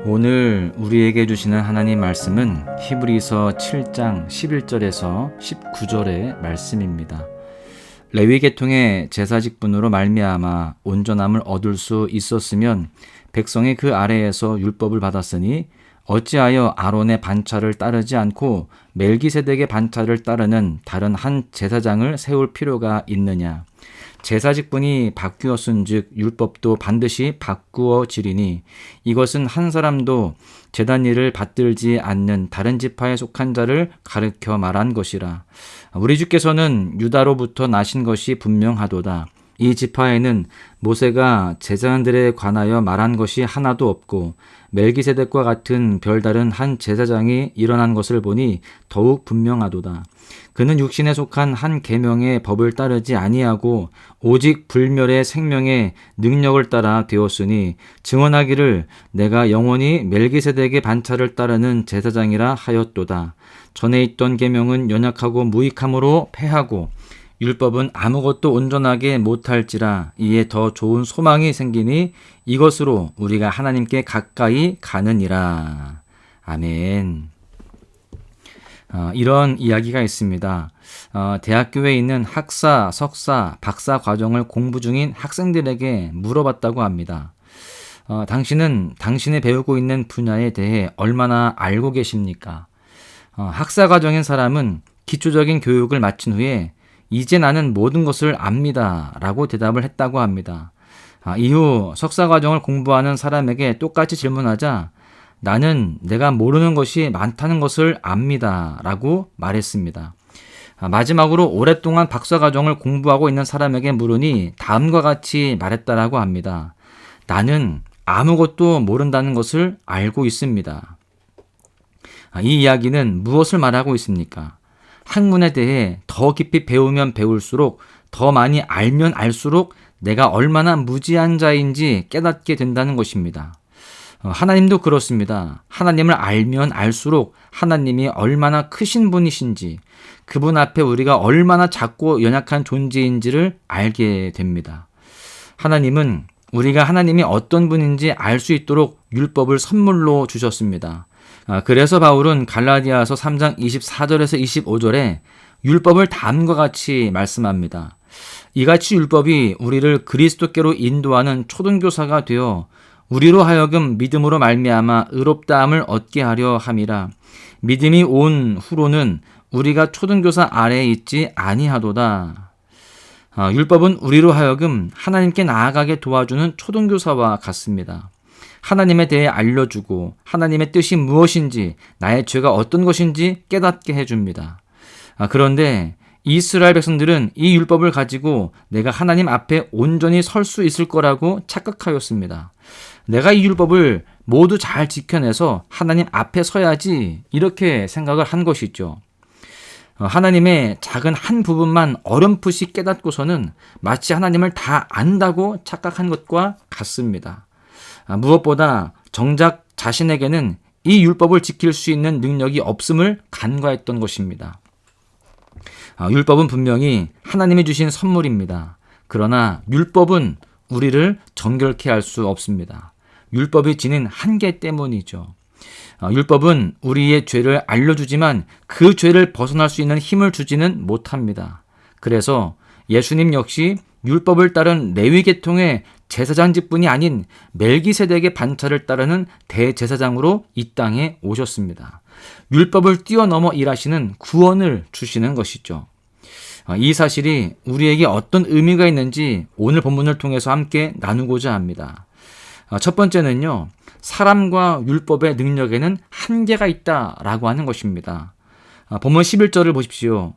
오늘 우리에게 주시는 하나님 말씀은 히브리서 7장 11절에서 19절의 말씀입니다. 레위 계통의 제사 직분으로 말미암아 온전함을 얻을 수 있었으면 백성이 그 아래에서 율법을 받았으니 어찌하여 아론의 반차를 따르지 않고 멜기세덱의 반차를 따르는 다른 한 제사장을 세울 필요가 있느냐. 제사 직분이 바뀌었은즉 율법도 반드시 바꾸어지리니 이것은 한 사람도 제단 일을 받들지 않는 다른 지파에 속한 자를 가르쳐 말한 것이라. 우리 주께서는 유다로부터 나신 것이 분명하도다. 이 지파에는 모세가 제사장들에 관하여 말한 것이 하나도 없고 멜기세덱과 같은 별다른 한 제사장이 일어난 것을 보니 더욱 분명하도다. 그는 육신에 속한 한 계명의 법을 따르지 아니하고 오직 불멸의 생명의 능력을 따라 되었으니 증언하기를 내가 영원히 멜기세덱의 반차를 따르는 제사장이라 하였도다. 전에 있던 계명은 연약하고 무익함으로 패하고 율법은 아무것도 온전하게 못할지라. 이에 더 좋은 소망이 생기니 이것으로 우리가 하나님께 가까이 가느니라. 아멘. 이런 이야기가 있습니다. 대학교에 있는 학사, 석사, 박사 과정을 공부 중인 학생들에게 물어봤다고 합니다. 당신은 당신이 배우고 있는 분야에 대해 얼마나 알고 계십니까? 학사 과정인 사람은 기초적인 교육을 마친 후에 이제 나는 모든 것을 압니다 라고 대답을 했다고 합니다. 이후 석사과정을 공부하는 사람에게 똑같이 질문하자 나는 내가 모르는 것이 많다는 것을 압니다 라고 말했습니다. 마지막으로 오랫동안 박사과정을 공부하고 있는 사람에게 물으니 다음과 같이 말했다라고 합니다. 나는 아무것도 모른다는 것을 알고 있습니다. 이 이야기는 무엇을 말하고 있습니까? 학문에 대해 더 깊이 배우면 배울수록 더 많이 알면 알수록 내가 얼마나 무지한 자인지 깨닫게 된다는 것입니다. 하나님도 그렇습니다. 하나님을 알면 알수록 하나님이 얼마나 크신 분이신지 그분 앞에 우리가 얼마나 작고 연약한 존재인지를 알게 됩니다. 하나님은 우리가 하나님이 어떤 분인지 알 수 있도록 율법을 선물로 주셨습니다. 그래서 바울은 갈라디아서 3장 24절에서 25절에 율법을 다음과 같이 말씀합니다. 이같이 율법이 우리를 그리스도께로 인도하는 초등교사가 되어 우리로 하여금 믿음으로 말미암아 의롭다함을 얻게 하려 함이라. 믿음이 온 후로는 우리가 초등교사 아래에 있지 아니하도다. 율법은 우리로 하여금 하나님께 나아가게 도와주는 초등교사와 같습니다. 하나님에 대해 알려주고 하나님의 뜻이 무엇인지 나의 죄가 어떤 것인지 깨닫게 해줍니다. 그런데 이스라엘 백성들은 이 율법을 가지고 내가 하나님 앞에 온전히 설 수 있을 거라고 착각하였습니다. 내가 이 율법을 모두 잘 지켜내서 하나님 앞에 서야지 이렇게 생각을 한 것이죠. 하나님의 작은 한 부분만 어렴풋이 깨닫고서는 마치 하나님을 다 안다고 착각한 것과 같습니다. 무엇보다 정작 자신에게는 이 율법을 지킬 수 있는 능력이 없음을 간과했던 것입니다. 율법은 분명히 하나님이 주신 선물입니다. 그러나 율법은 우리를 정결케 할 수 없습니다. 율법이 지닌 한계 때문이죠. 율법은 우리의 죄를 알려주지만 그 죄를 벗어날 수 있는 힘을 주지는 못합니다. 그래서 예수님 역시 율법을 따른 레위 계통의 제사장 직분이 아닌 멜기세덱의 반차를 따르는 대제사장으로 이 땅에 오셨습니다. 율법을 뛰어넘어 일하시는 구원을 주시는 것이죠. 이 사실이 우리에게 어떤 의미가 있는지 오늘 본문을 통해서 함께 나누고자 합니다. 첫 번째는요, 사람과 율법의 능력에는 한계가 있다라고 하는 것입니다. 본문 11절을 보십시오.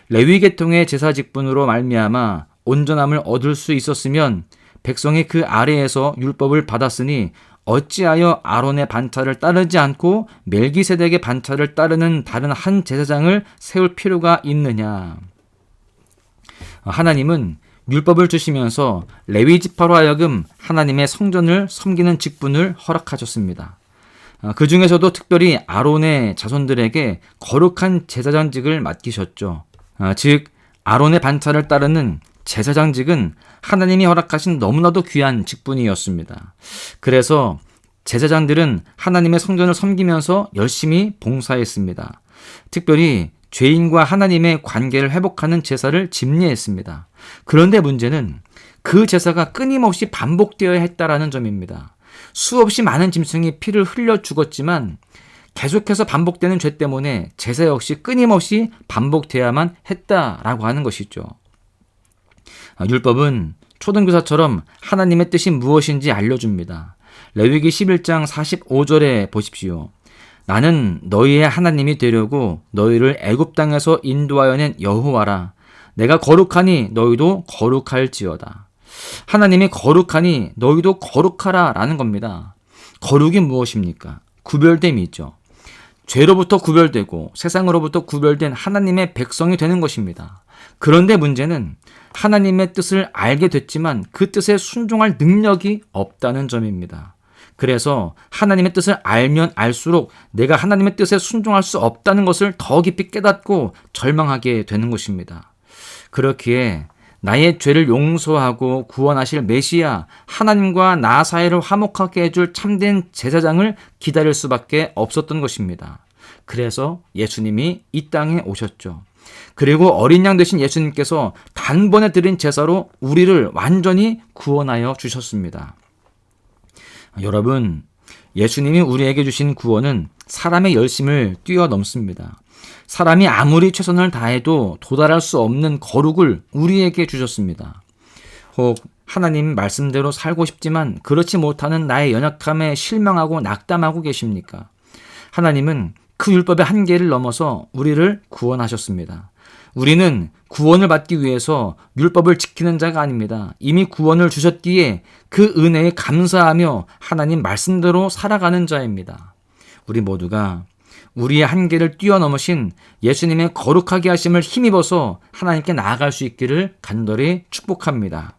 레위 계통의 제사 직분으로 말미암아 온전함을 얻을 수 있었으면 백성이 그 아래에서 율법을 받았으니 어찌하여 아론의 반차를 따르지 않고 멜기세덱의 반차를 따르는 다른 한 제사장을 세울 필요가 있느냐. 하나님은 율법을 주시면서 레위 지파로 하여금 하나님의 성전을 섬기는 직분을 허락하셨습니다. 그 중에서도 특별히 아론의 자손들에게 거룩한 제사장직을 맡기셨죠. 즉 아론의 반차를 따르는 제사장직은 하나님이 허락하신 너무나도 귀한 직분이었습니다. 그래서 제사장들은 하나님의 성전을 섬기면서 열심히 봉사했습니다. 특별히 죄인과 하나님의 관계를 회복하는 제사를 집례했습니다. 그런데 문제는 그 제사가 끊임없이 반복되어야 했다라는 점입니다. 수없이 많은 짐승이 피를 흘려 죽었지만 계속해서 반복되는 죄 때문에 제사 역시 끊임없이 반복되어야만 했다라고 하는 것이죠. 율법은 초등교사처럼 하나님의 뜻이 무엇인지 알려줍니다. 레위기 11장 45절에 보십시오. 나는 너희의 하나님이 되려고 너희를 애굽 땅에서 인도하여 낸 여호와라. 내가 거룩하니 너희도 거룩할지어다. 하나님이 거룩하니 너희도 거룩하라 라는 겁니다. 거룩이 무엇입니까? 구별됨이죠. 죄로부터 구별되고 세상으로부터 구별된 하나님의 백성이 되는 것입니다. 그런데 문제는 하나님의 뜻을 알게 됐지만 그 뜻에 순종할 능력이 없다는 점입니다. 그래서 하나님의 뜻을 알면 알수록 내가 하나님의 뜻에 순종할 수 없다는 것을 더 깊이 깨닫고 절망하게 되는 것입니다. 그렇기에 나의 죄를 용서하고 구원하실 메시아 하나님과 나 사이를 화목하게 해줄 참된 제사장을 기다릴 수밖에 없었던 것입니다. 그래서 예수님이 이 땅에 오셨죠. 그리고 어린 양 되신 예수님께서 단번에 드린 제사로 우리를 완전히 구원하여 주셨습니다. 여러분, 예수님이 우리에게 주신 구원은 사람의 열심을 뛰어넘습니다. 사람이 아무리 최선을 다해도 도달할 수 없는 거룩을 우리에게 주셨습니다. 혹 하나님 말씀대로 살고 싶지만 그렇지 못하는 나의 연약함에 실망하고 낙담하고 계십니까? 하나님은 그 율법의 한계를 넘어서 우리를 구원하셨습니다. 우리는 구원을 받기 위해서 율법을 지키는 자가 아닙니다. 이미 구원을 주셨기에 그 은혜에 감사하며 하나님 말씀대로 살아가는 자입니다. 우리 모두가 우리의 한계를 뛰어넘으신 예수님의 거룩하게 하심을 힘입어서 하나님께 나아갈 수 있기를 간절히 축복합니다.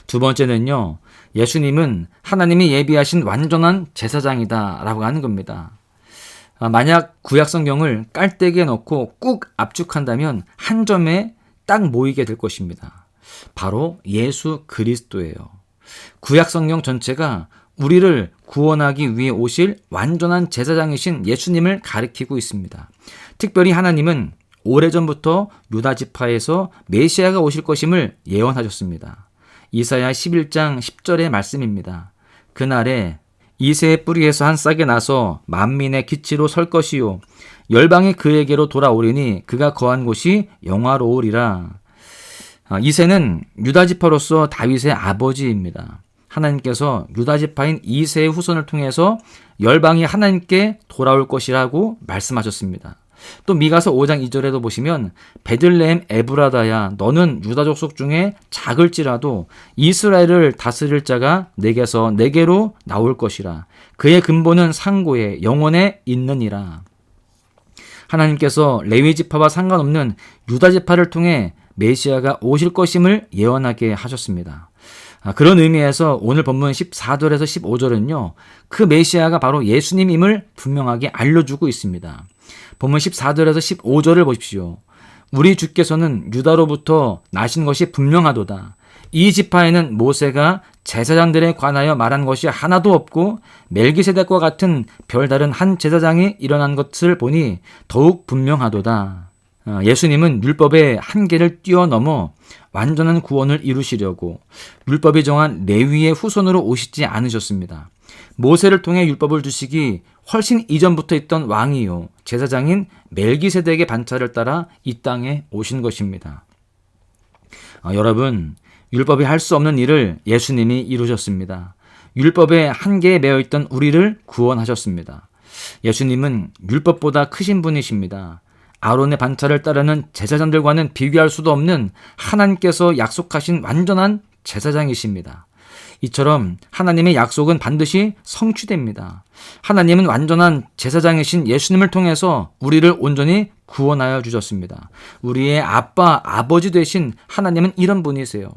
두 번째는요, 예수님은 하나님이 예비하신 완전한 제사장이다 라고 하는 겁니다. 만약 구약성경을 깔때기에 넣고 꾹 압축한다면 한 점에 딱 모이게 될 것입니다. 바로 예수 그리스도예요. 구약성경 전체가 우리를 구원하기 위해 오실 완전한 제사장이신 예수님을 가리키고 있습니다. 특별히 하나님은 오래전부터 유다 지파에서 메시아가 오실 것임을 예언하셨습니다. 이사야 11장 10절의 말씀입니다. 그날에 이새의 뿌리에서 한 싹이 나서 만민의 기치로 설 것이요 열방이 그에게로 돌아오리니 그가 거한 곳이 영화로우리라. 이새는 유다 지파로서 다윗의 아버지입니다. 하나님께서 유다 지파인 이새의 후손을 통해서 열방이 하나님께 돌아올 것이라고 말씀하셨습니다. 또 미가서 5장 2절에도 보시면 베들레헴 에브라다야 너는 유다 족속 중에 작을지라도 이스라엘을 다스릴 자가 내게서 내게로 나올 것이라. 그의 근본은 상고에 영원에 있느니라. 하나님께서 레위 지파와 상관없는 유다 지파를 통해 메시아가 오실 것임을 예언하게 하셨습니다. 그런 의미에서 오늘 본문 14절에서 15절은요, 그 메시아가 바로 예수님임을 분명하게 알려주고 있습니다. 본문 14절에서 15절을 보십시오. 우리 주께서는 유다로부터 나신 것이 분명하도다. 이 지파에는 모세가 제사장들에 관하여 말한 것이 하나도 없고 멜기세덱과 같은 별다른 한 제사장이 일어난 것을 보니 더욱 분명하도다. 예수님은 율법의 한계를 뛰어넘어 완전한 구원을 이루시려고 율법이 정한 레위의 후손으로 오시지 않으셨습니다. 모세를 통해 율법을 주시기 훨씬 이전부터 있던 왕이요 제사장인 멜기세덱의 반차를 따라 이 땅에 오신 것입니다. 여러분, 율법이 할 수 없는 일을 예수님이 이루셨습니다. 율법의 한계에 매여 있던 우리를 구원하셨습니다. 예수님은 율법보다 크신 분이십니다. 아론의 반차를 따르는 제사장들과는 비교할 수도 없는 하나님께서 약속하신 완전한 제사장이십니다. 이처럼 하나님의 약속은 반드시 성취됩니다. 하나님은 완전한 제사장이신 예수님을 통해서 우리를 온전히 구원하여 주셨습니다. 우리의 아빠, 아버지 되신 하나님은 이런 분이세요.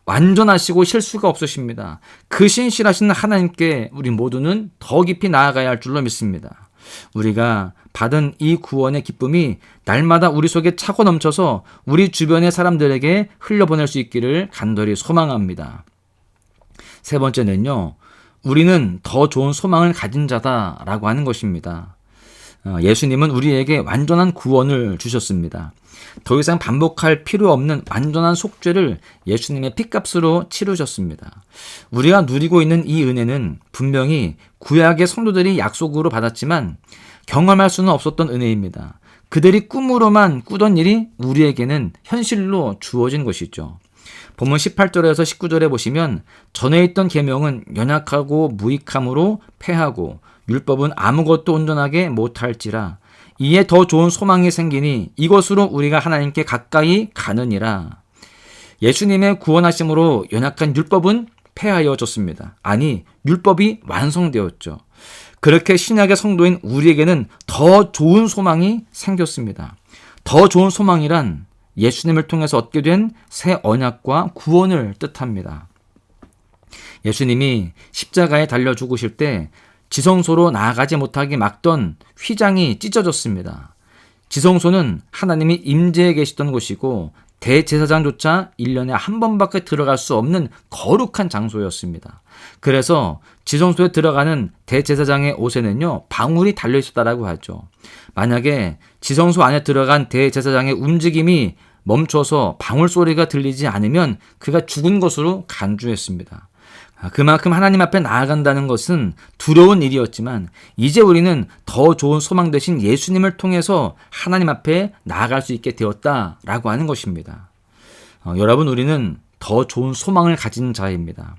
완전하시고 실수가 없으십니다. 그 신실하신 하나님께 우리 모두는 더 깊이 나아가야 할 줄로 믿습니다. 우리가 받은 이 구원의 기쁨이 날마다 우리 속에 차고 넘쳐서 우리 주변의 사람들에게 흘려보낼 수 있기를 간절히 소망합니다. 세 번째는요, 우리는 더 좋은 소망을 가진 자다라고 하는 것입니다. 예수님은 우리에게 완전한 구원을 주셨습니다. 더 이상 반복할 필요 없는 완전한 속죄를 예수님의 피값으로 치르셨습니다. 우리가 누리고 있는 이 은혜는 분명히 구약의 성도들이 약속으로 받았지만 경험할 수는 없었던 은혜입니다. 그들이 꿈으로만 꾸던 일이 우리에게는 현실로 주어진 것이죠. 본문 18절에서 19절에 보시면 전에 있던 계명은 연약하고 무익함으로 패하고 율법은 아무것도 온전하게 못할지라 이에 더 좋은 소망이 생기니 이것으로 우리가 하나님께 가까이 가느니라. 예수님의 구원하심으로 연약한 율법은 폐하여졌습니다. 아니, 율법이 완성되었죠. 그렇게 신약의 성도인 우리에게는 더 좋은 소망이 생겼습니다. 더 좋은 소망이란 예수님을 통해서 얻게 된 새 언약과 구원을 뜻합니다. 예수님이 십자가에 달려 죽으실 때 지성소로 나아가지 못하게 막던 휘장이 찢어졌습니다. 지성소는 하나님이 임재해 계시던 곳이고 대제사장조차 1년에 한 번밖에 들어갈 수 없는 거룩한 장소였습니다. 그래서 지성소에 들어가는 대제사장의 옷에는요, 방울이 달려있었다라고 하죠. 만약에 지성소 안에 들어간 대제사장의 움직임이 멈춰서 방울 소리가 들리지 않으면 그가 죽은 것으로 간주했습니다. 그만큼 하나님 앞에 나아간다는 것은 두려운 일이었지만 이제 우리는 더 좋은 소망 되신 예수님을 통해서 하나님 앞에 나아갈 수 있게 되었다라고 하는 것입니다. 여러분, 우리는 더 좋은 소망을 가진 자입니다.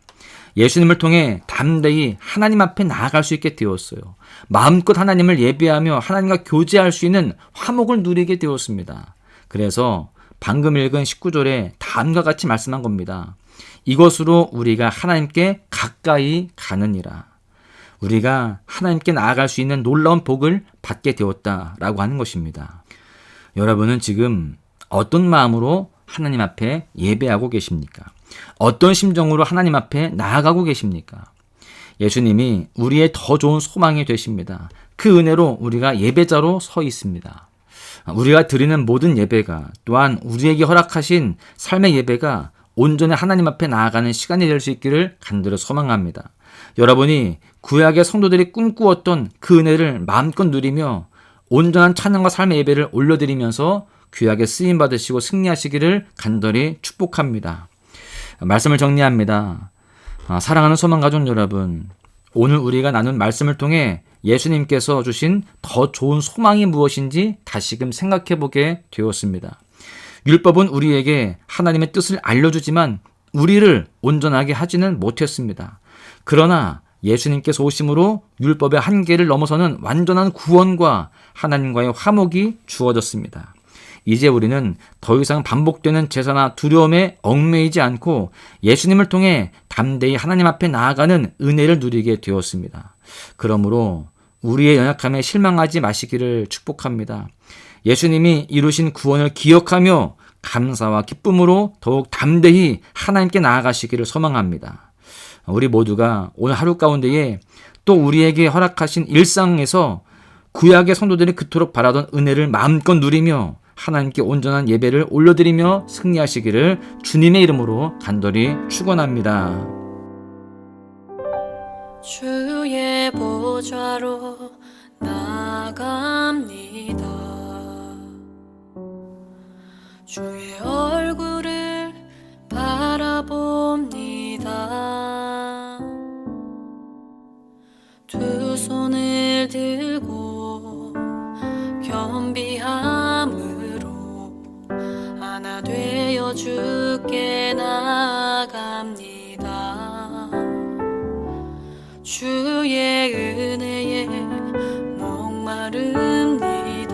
예수님을 통해 담대히 하나님 앞에 나아갈 수 있게 되었어요. 마음껏 하나님을 예배하며 하나님과 교제할 수 있는 화목을 누리게 되었습니다. 그래서 방금 읽은 19절에 다음과 같이 말씀한 겁니다. 이것으로 우리가 하나님께 가까이 가느니라. 우리가 하나님께 나아갈 수 있는 놀라운 복을 받게 되었다라고 하는 것입니다. 여러분은 지금 어떤 마음으로 하나님 앞에 예배하고 계십니까? 어떤 심정으로 하나님 앞에 나아가고 계십니까? 예수님이 우리의 더 좋은 소망이 되십니다. 그 은혜로 우리가 예배자로 서 있습니다. 우리가 드리는 모든 예배가 또한 우리에게 허락하신 삶의 예배가 온전히 하나님 앞에 나아가는 시간이 될 수 있기를 간절히 소망합니다. 여러분이 구약의 성도들이 꿈꾸었던 그 은혜를 마음껏 누리며 온전한 찬양과 삶의 예배를 올려드리면서 귀하게 쓰임받으시고 승리하시기를 간절히 축복합니다. 말씀을 정리합니다. 사랑하는 소망가족 여러분, 오늘 우리가 나눈 말씀을 통해 예수님께서 주신 더 좋은 소망이 무엇인지 다시금 생각해보게 되었습니다. 율법은 우리에게 하나님의 뜻을 알려주지만 우리를 온전하게 하지는 못했습니다. 그러나 예수님께서 오심으로 율법의 한계를 넘어서는 완전한 구원과 하나님과의 화목이 주어졌습니다. 이제 우리는 더 이상 반복되는 제사나 두려움에 얽매이지 않고 예수님을 통해 담대히 하나님 앞에 나아가는 은혜를 누리게 되었습니다. 그러므로 우리의 연약함에 실망하지 마시기를 축복합니다. 예수님이 이루신 구원을 기억하며 감사와 기쁨으로 더욱 담대히 하나님께 나아가시기를 소망합니다. 우리 모두가 오늘 하루 가운데에 또 우리에게 허락하신 일상에서 구약의 성도들이 그토록 바라던 은혜를 마음껏 누리며 하나님께 온전한 예배를 올려드리며 승리하시기를 주님의 이름으로 간절히 축원합니다. 주의 보좌로 나아갑니다. 주의 얼굴을 바라봅니다. 두 손을 들고 겸비함으로 하나 되어 주께 나아갑니다. 주의 은혜에 목마릅니다.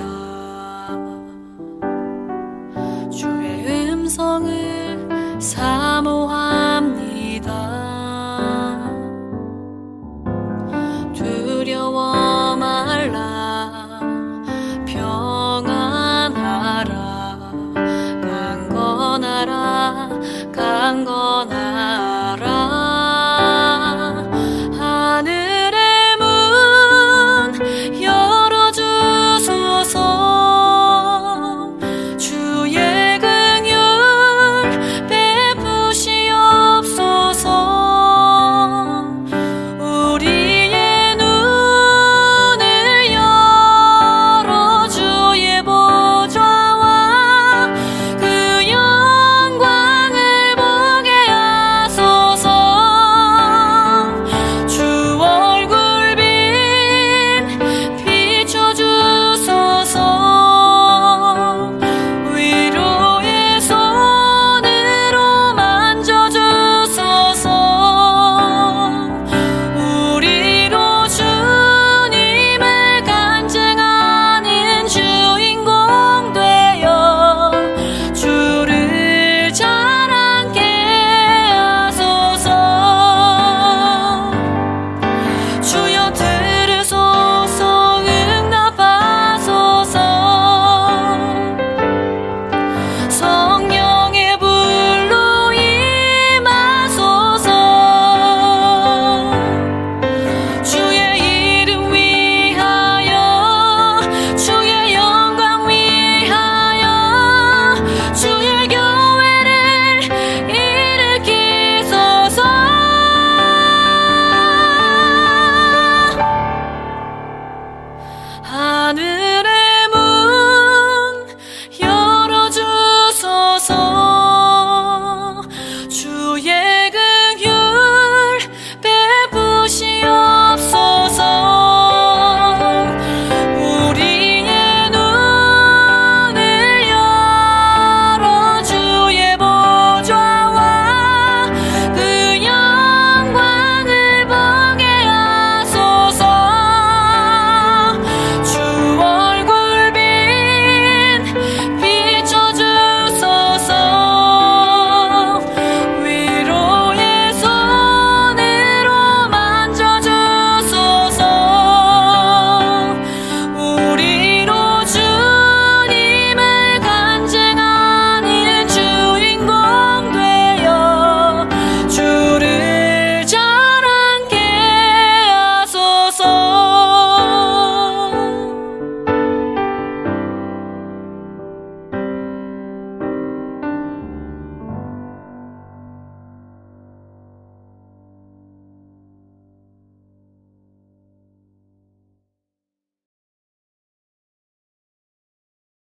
주의 음성을 사모합니다. 두려워 말라 평안하라 강건하라 강건하라